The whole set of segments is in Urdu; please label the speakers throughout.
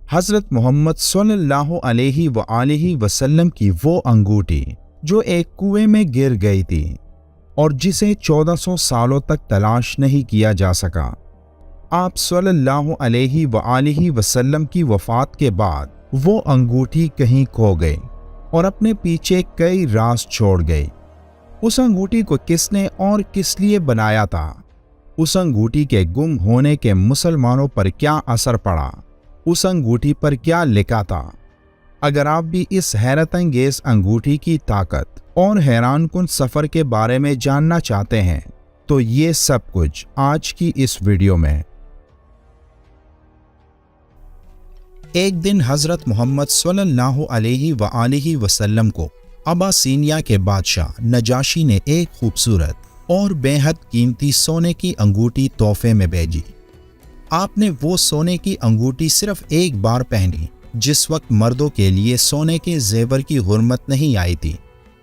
Speaker 1: حضرت محمد صلی اللہ علیہ وآلہ وسلم کی وہ انگوٹھی جو ایک کنویں میں گر گئی تھی اور جسے 1400 سالوں تک تلاش نہیں کیا جا سکا۔ آپ صلی اللہ علیہ وآلہ وسلم کی وفات کے بعد وہ انگوٹھی کہیں کھو گئی اور اپنے پیچھے کئی راز چھوڑ گئی۔ اس انگوٹھی کو کس نے اور کس لیے بنایا تھا؟ اس انگوٹھی کے گم ہونے کے مسلمانوں پر کیا اثر پڑا؟ اس انگوٹھی پر کیا لکھا تھا؟ اگر آپ بھی اس حیرت انگیز انگوٹھی کی طاقت اور حیران کن سفر کے بارے میں جاننا چاہتے ہیں تو یہ سب کچھ آج کی اس ویڈیو میں۔ ایک دن حضرت محمد صلی اللہ علیہ وآلہ وسلم کو اباسینیہ کے بادشاہ نجاشی نے ایک خوبصورت اور بے حد قیمتی سونے کی انگوٹھی تحفے میں بھیجی۔ آپ نے وہ سونے کی انگوٹھی صرف ایک بار پہنی جس وقت مردوں کے لیے سونے کے زیور کی حرمت نہیں آئی تھی،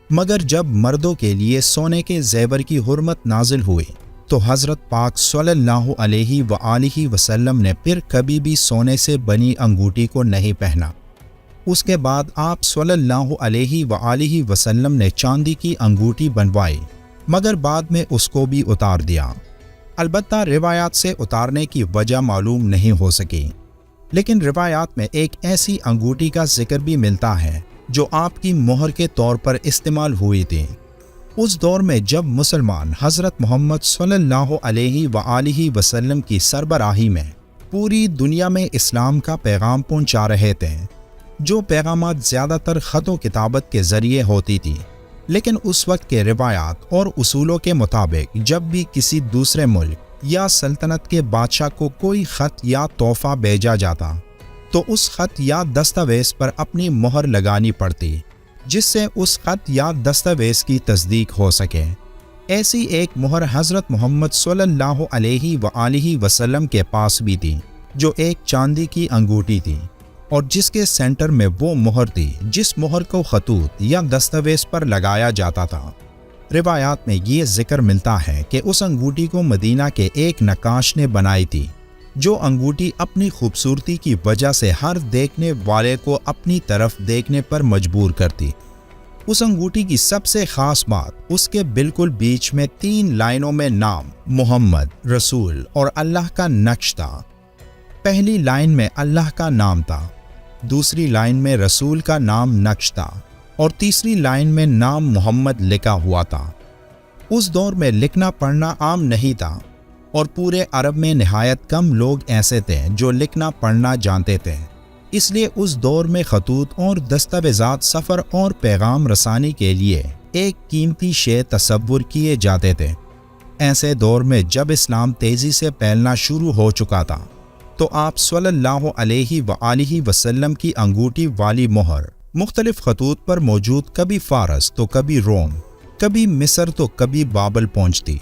Speaker 1: مگر جب مردوں کے لیے سونے کے زیور کی حرمت نازل ہوئی تو حضرت پاک صلی اللہ علیہ وآلہ وسلم نے پھر کبھی بھی سونے سے بنی انگوٹھی کو نہیں پہنا۔ اس کے بعد آپ صلی اللہ علیہ وآلہ وسلم نے چاندی کی انگوٹھی بنوائی، مگر بعد میں اس کو بھی اتار دیا۔ البتہ روایات سے اتارنے کی وجہ معلوم نہیں ہو سکی، لیکن روایات میں ایک ایسی انگوٹھی کا ذکر بھی ملتا ہے جو آپ کی مہر کے طور پر استعمال ہوئی تھی۔ اس دور میں جب مسلمان حضرت محمد صلی اللہ علیہ وآلہ وسلم کی سربراہی میں پوری دنیا میں اسلام کا پیغام پہنچا رہے تھے، جو پیغامات زیادہ تر خط و کتابت کے ذریعے ہوتی تھی، لیکن اس وقت کے روایات اور اصولوں کے مطابق جب بھی کسی دوسرے ملک یا سلطنت کے بادشاہ کو کوئی خط یا تحفہ بھیجا جاتا تو اس خط یا دستاویز پر اپنی مہر لگانی پڑتی، جس سے اس خط یا دستاویز کی تصدیق ہو سکے۔ ایسی ایک مہر حضرت محمد صلی اللہ علیہ وآلہ وسلم کے پاس بھی تھی، جو ایک چاندی کی انگوٹھی تھی اور جس کے سینٹر میں وہ مہر تھی جس مہر کو خطوط یا دستاویز پر لگایا جاتا تھا۔ روایات میں یہ ذکر ملتا ہے کہ اس انگوٹھی کو مدینہ کے ایک نقاش نے بنائی تھی، جو انگوٹھی اپنی خوبصورتی کی وجہ سے ہر دیکھنے والے کو اپنی طرف دیکھنے پر مجبور کرتی۔ اس انگوٹھی کی سب سے خاص بات اس کے بالکل بیچ میں 3 لائنوں میں نام محمد، رسول اور اللہ کا نقش تھا۔ پہلی لائن میں اللہ کا نام تھا، دوسری لائن میں رسول کا نام نقش تھا اور تیسری لائن میں نام محمد لکھا ہوا تھا۔ اس دور میں لکھنا پڑھنا عام نہیں تھا اور پورے عرب میں نہایت کم لوگ ایسے تھے جو لکھنا پڑھنا جانتے تھے، اس لیے اس دور میں خطوط اور دستاویزات سفر اور پیغام رسانی کے لیے ایک قیمتی شے تصور کیے جاتے تھے۔ ایسے دور میں جب اسلام تیزی سے پھیلنا شروع ہو چکا تھا تو آپ صلی اللہ علیہ وآلہ وسلم کی انگوٹھی والی مہر مختلف خطوط پر موجود کبھی فارس تو کبھی روم، کبھی مصر تو کبھی بابل پہنچتی۔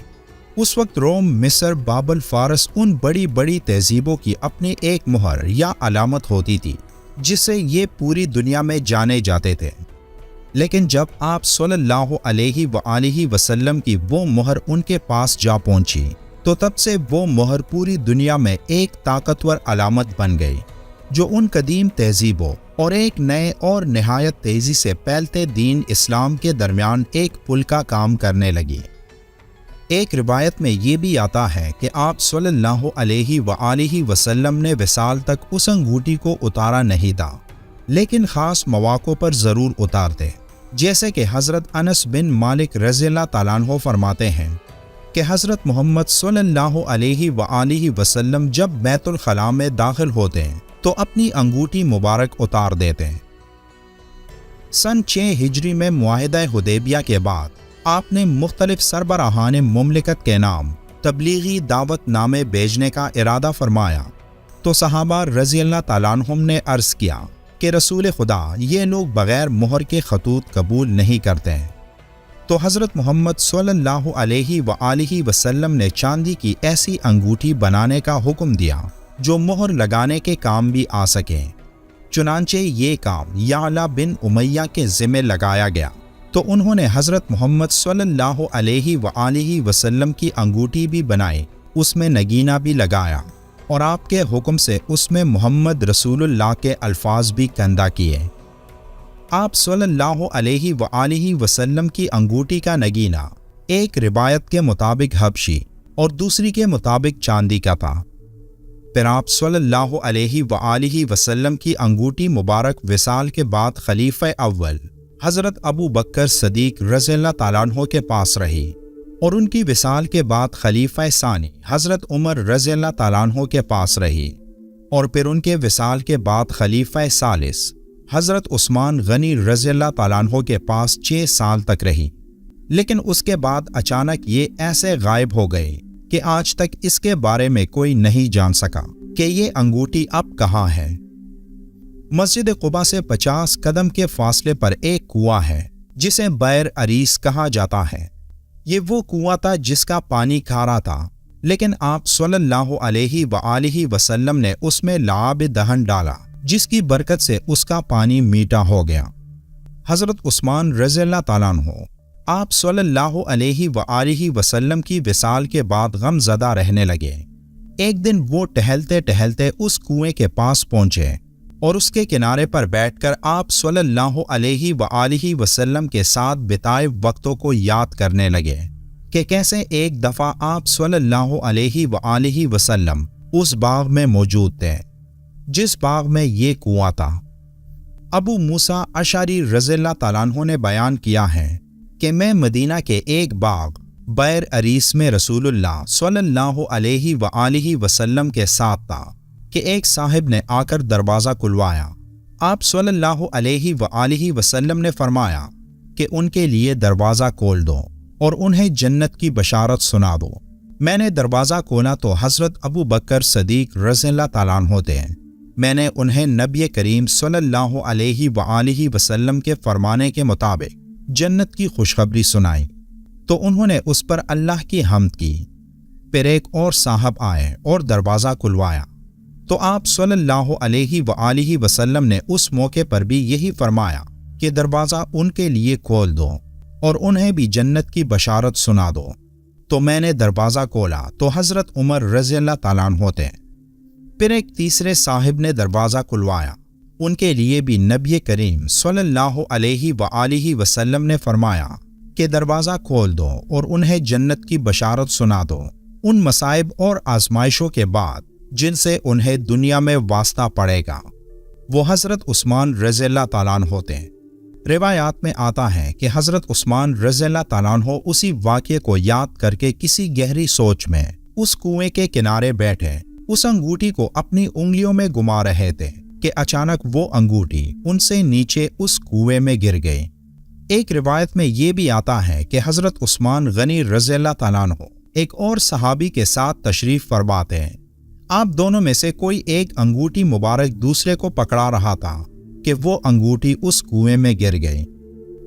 Speaker 1: اس وقت روم، مصر، بابل، فارس ان بڑی بڑی تہذیبوں کی اپنی ایک مہر یا علامت ہوتی تھی جس سے یہ پوری دنیا میں جانے جاتے تھے۔ لیکن جب آپ صلی اللہ علیہ وآلہ وسلم کی وہ مہر ان کے پاس جا پہنچی تو تب سے وہ مہر پوری دنیا میں ایک طاقتور علامت بن گئی، جو ان قدیم تہذیبوں اور ایک نئے اور نہایت تیزی سے پھیلتے دین اسلام کے درمیان ایک پل کا کام کرنے لگی۔ ایک روایت میں یہ بھی آتا ہے کہ آپ صلی اللہ علیہ وآلہ وسلم نے وصال تک اس انگوٹھی کو اتارا نہیں تھا، لیکن خاص مواقع پر ضرور اتارتے، جیسے کہ حضرت انس بن مالک رضی اللہ تعالیٰ عنہ فرماتے ہیں کہ حضرت محمد صلی اللہ علیہ وآلہ وسلم جب بیت الخلاء میں داخل ہوتے ہیں تو اپنی انگوٹھی مبارک اتار دیتے ہیں۔ سن 6 ہجری میں معاہدہ حدیبیہ کے بعد آپ نے مختلف سربراہان مملکت کے نام تبلیغی دعوت نامے بھیجنے کا ارادہ فرمایا تو صحابہ رضی اللہ تعالیٰ عنہم نے عرض کیا کہ رسول خدا، یہ لوگ بغیر مہر کے خطوط قبول نہیں کرتے ہیں۔ تو حضرت محمد صلی اللہ علیہ وآلہ وسلم نے چاندی کی ایسی انگوٹھی بنانے کا حکم دیا جو مہر لگانے کے کام بھی آ سکے۔ چنانچہ یہ کام یعلا بن امیہ کے ذمہ لگایا گیا تو انہوں نے حضرت محمد صلی اللہ علیہ وآلہ وسلم کی انگوٹھی بھی بنائی، اس میں نگینہ بھی لگایا اور آپ کے حکم سے اس میں محمد رسول اللہ کے الفاظ بھی کندہ کیے۔ آپ صلی اللہ علیہ وآلہ وسلم کی انگوٹھی کا نگینہ ایک روایت کے مطابق حبشی اور دوسری کے مطابق چاندی کا تھا۔ پھر آپ صلی اللہ علیہ وآلہ وسلم کی انگوٹھی مبارک وصال کے بعد خلیفہ اول حضرت ابو بکر صدیق رضی اللہ تعالیٰ عنہ کے پاس رہی، اور ان کی وصال کے بعد خلیفہ ثانی حضرت عمر رضی اللہ تعالیٰ عنہ کے پاس رہی، اور پھر ان کے وصال کے بعد خلیفہ ثالث حضرت عثمان غنی رضی اللہ تعالیٰ عنہ کے پاس 6 سال تک رہی۔ لیکن اس کے بعد اچانک یہ ایسے غائب ہو گئے کہ آج تک اس کے بارے میں کوئی نہیں جان سکا کہ یہ انگوٹھی اب کہاں ہے۔ مسجد قباء سے 50 قدم کے فاصلے پر ایک کنواں ہے جسے بئر عریس کہا جاتا ہے۔ یہ وہ کنواں تھا جس کا پانی کھارا تھا، لیکن آپ صلی اللہ علیہ وآلہ وسلم نے اس میں لعاب دہن ڈالا، جس کی برکت سے اس کا پانی میٹھا ہو گیا۔ حضرت عثمان رضی اللہ تعالیٰ عنہ آپ صلی اللہ علیہ وآلہ وسلم کی وصال کے بعد غم زدہ رہنے لگے۔ ایک دن وہ ٹہلتے ٹہلتے اس کنویں کے پاس پہنچے اور اس کے کنارے پر بیٹھ کر آپ صلی اللہ علیہ وآلہ وسلم کے ساتھ بتائے وقتوں کو یاد کرنے لگے کہ کیسے ایک دفعہ آپ صلی اللہ علیہ وآلہ وسلم اس باغ میں موجود تھے جس باغ میں یہ کنواں تھا۔ ابو موسیٰ اشعری رضی اللہ تعالیٰ عنہ نے بیان کیا ہے کہ میں مدینہ کے ایک باغ بئر عریس میں رسول اللہ صلی اللہ علیہ وآلہ وسلم کے ساتھ تھا کہ ایک صاحب نے آ کر دروازہ کھلوایا۔ آپ صلی اللہ علیہ وآلہ وسلم نے فرمایا کہ ان کے لیے دروازہ کھول دو اور انہیں جنت کی بشارت سنا دو۔ میں نے دروازہ کھولا تو حضرت ابو بکر صدیق رضی اللہ تعالیٰ عنہ تھے۔ میں نے انہیں نبی کریم صلی اللہ علیہ وآلہ وسلم کے فرمانے کے مطابق جنت کی خوشخبری سنائی تو انہوں نے اس پر اللہ کی حمد کی۔ پھر ایک اور صاحب آئے اور دروازہ کھلوایا تو آپ صلی اللہ علیہ وآلہ وسلم نے اس موقع پر بھی یہی فرمایا کہ دروازہ ان کے لیے کھول دو اور انہیں بھی جنت کی بشارت سنا دو۔ تو میں نے دروازہ کھولا تو حضرت عمر رضی اللہ تعالیٰ عنہ تھے۔ پھر ایک تیسرے صاحب نے دروازہ کھلوایا، ان کے لیے بھی نبی کریم صلی اللہ علیہ وآلہ وسلم نے فرمایا کہ دروازہ کھول دو اور انہیں جنت کی بشارت سنا دو، ان مصائب اور آزمائشوں کے بعد جن سے انہیں دنیا میں واسطہ پڑے گا۔ وہ حضرت عثمان رضی اللہ تعالیٰ عنہ ہوتے ہیں۔ روایات میں آتا ہے کہ حضرت عثمان رضی اللہ تعالیٰ عنہ اسی واقعے کو یاد کر کے کسی گہری سوچ میں اس کنویں کے کنارے بیٹھے اس انگوٹھی کو اپنی انگلیوں میں گما رہے تھے کہ اچانک وہ انگوٹھی ان سے نیچے اس کنویں میں گر گئی۔ ایک روایت میں یہ بھی آتا ہے کہ حضرت عثمان غنی رضی اللہ تعالیٰ عنہ ایک اور صحابی کے ساتھ تشریف فرماتے ہیں۔ آپ دونوں میں سے کوئی ایک انگوٹھی مبارک دوسرے کو پکڑا رہا تھا کہ وہ انگوٹھی اس کنویں میں گر گئی۔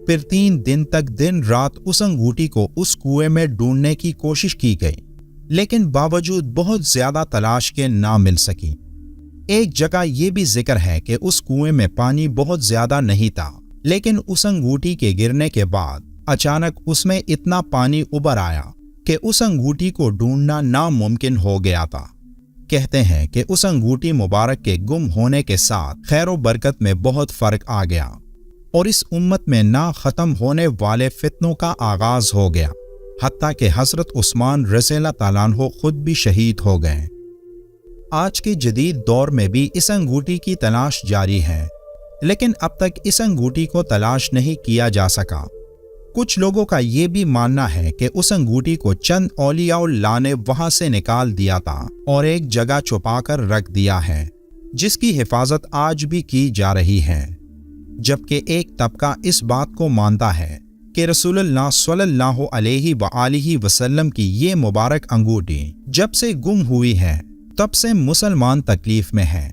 Speaker 1: پھر 3 دن تک دن رات اس انگوٹھی کو اس کنویں میں ڈھونڈنے کی کوشش کی گئی، لیکن باوجود بہت زیادہ تلاش کے نہ مل سکی۔ ایک جگہ یہ بھی ذکر ہے کہ اس کنویں میں پانی بہت زیادہ نہیں تھا، لیکن اس انگوٹھی کے گرنے کے بعد اچانک اس میں اتنا پانی ابھر آیا کہ اس انگوٹھی کو ڈھونڈنا ناممکن ہو گیا تھا۔ کہتے ہیں کہ اس انگوٹھی مبارک کے گم ہونے کے ساتھ خیر و برکت میں بہت فرق آ گیا اور اس امت میں نہ ختم ہونے والے فتنوں کا آغاز ہو گیا، حتیٰ کہ حضرت عثمان رضی اللہ تعالیٰ عنہ خود بھی شہید ہو گئے۔ آج کے جدید دور میں بھی اس انگوٹھی کی تلاش جاری ہے، لیکن اب تک اس انگوٹھی کو تلاش نہیں کیا جا سکا۔ کچھ لوگوں کا یہ بھی ماننا ہے کہ اس انگوٹھی کو چند اولیاء اللہ نے وہاں سے نکال دیا تھا اور ایک جگہ چھپا کر رکھ دیا ہے، جس کی حفاظت آج بھی کی جا رہی ہے، جبکہ ایک طبقہ اس بات کو مانتا ہے کہ رسول اللہ صلی اللہ علیہ وآلہ وسلم کی یہ مبارک انگوٹھی جب سے گم ہوئی ہے تب سے مسلمان تکلیف میں ہے،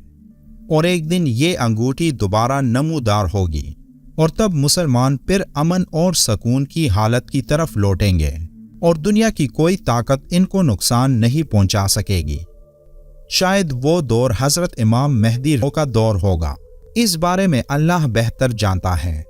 Speaker 1: اور ایک دن یہ انگوٹھی دوبارہ نمودار ہوگی اور تب مسلمان پھر امن اور سکون کی حالت کی طرف لوٹیں گے اور دنیا کی کوئی طاقت ان کو نقصان نہیں پہنچا سکے گی۔ شاید وہ دور حضرت امام مہدی کا دور ہوگا، اس بارے میں اللہ بہتر جانتا ہے۔